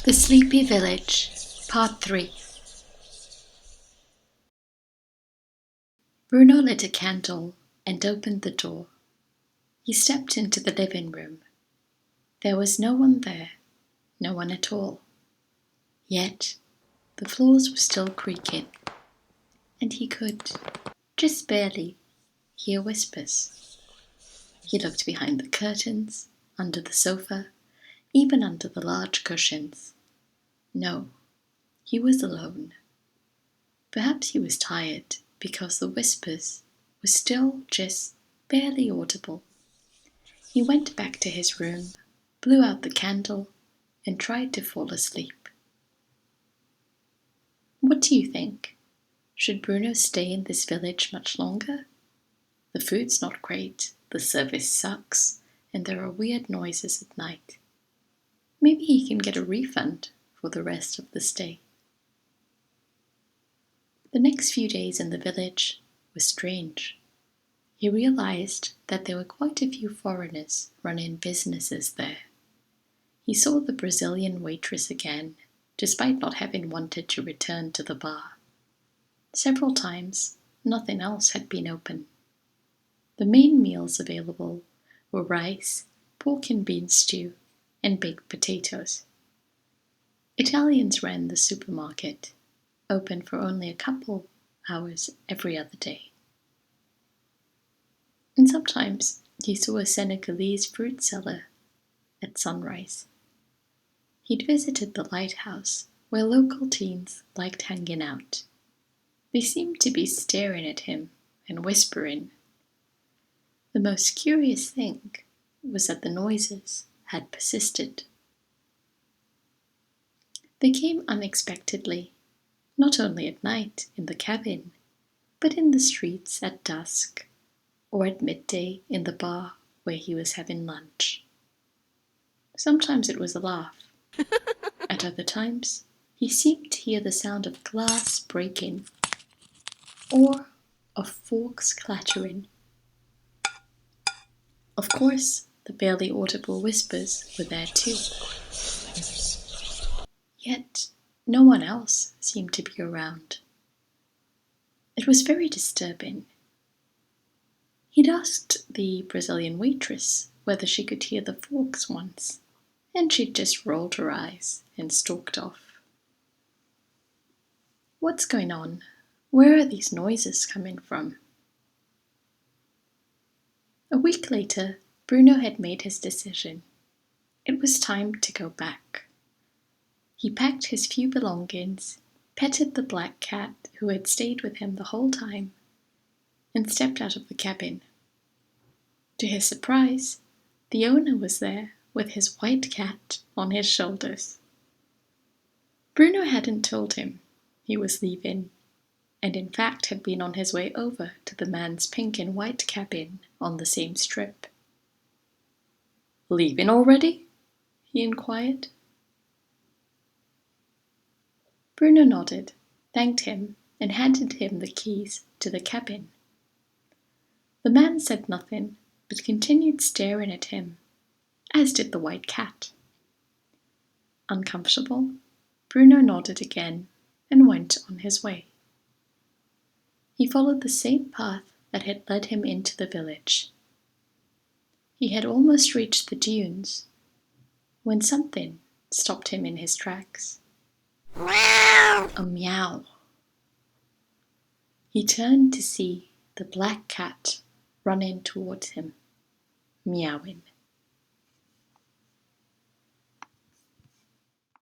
The Sleepy Village, Part 3. Bruno lit a candle and opened the door. He stepped into the living room. There was no one there, no one at all. Yet, the floors were still creaking, and he could, just barely, hear whispers. He looked behind the curtains, under the sofa, even under the large cushions. No, he was alone. Perhaps he was tired because the whispers were still just barely audible. He went back to his room, blew out the candle, and tried to fall asleep. What do you think? Should Bruno stay in this village much longer? The food's not great, the service sucks, and there are weird noises at night. Maybe he can get a refund for the rest of the stay. The next few days in the village were strange. He realized that there were quite a few foreigners running businesses there. He saw the Brazilian waitress again, despite not having wanted to return to the bar. Several times, nothing else had been open. The main meals available were rice, pork and bean stew, and baked potatoes. Italians ran the supermarket, open for only a couple hours every other day. And sometimes he saw a Senegalese fruit seller at sunrise. He'd visited the lighthouse where local teens liked hanging out. They seemed to be staring at him and whispering. The most curious thing was that the noises had persisted. They came unexpectedly, not only at night in the cabin, but in the streets at dusk, or at midday in the bar where he was having lunch. Sometimes it was a laugh. At other times, he seemed to hear the sound of glass breaking, or of forks clattering. Of course, the barely audible whispers were there too. Yet, no one else seemed to be around. It was very disturbing. He'd asked the Brazilian waitress whether she could hear the forks once, and she'd just rolled her eyes and stalked off. What's going on? Where are these noises coming from? A week later, Bruno had made his decision. It was time to go back. He packed his few belongings, petted the black cat who had stayed with him the whole time, and stepped out of the cabin. To his surprise, the owner was there with his white cat on his shoulders. Bruno hadn't told him he was leaving, and in fact had been on his way over to the man's pink and white cabin on the same strip. "Leaving already?" he inquired. Bruno nodded, thanked him, and handed him the keys to the cabin. The man said nothing, but continued staring at him, as did the white cat. Uncomfortable, Bruno nodded again and went on his way. He followed the same path that had led him into the village. He had almost reached the dunes when something stopped him in his tracks. A meow. He turned to see the black cat running towards him, meowing.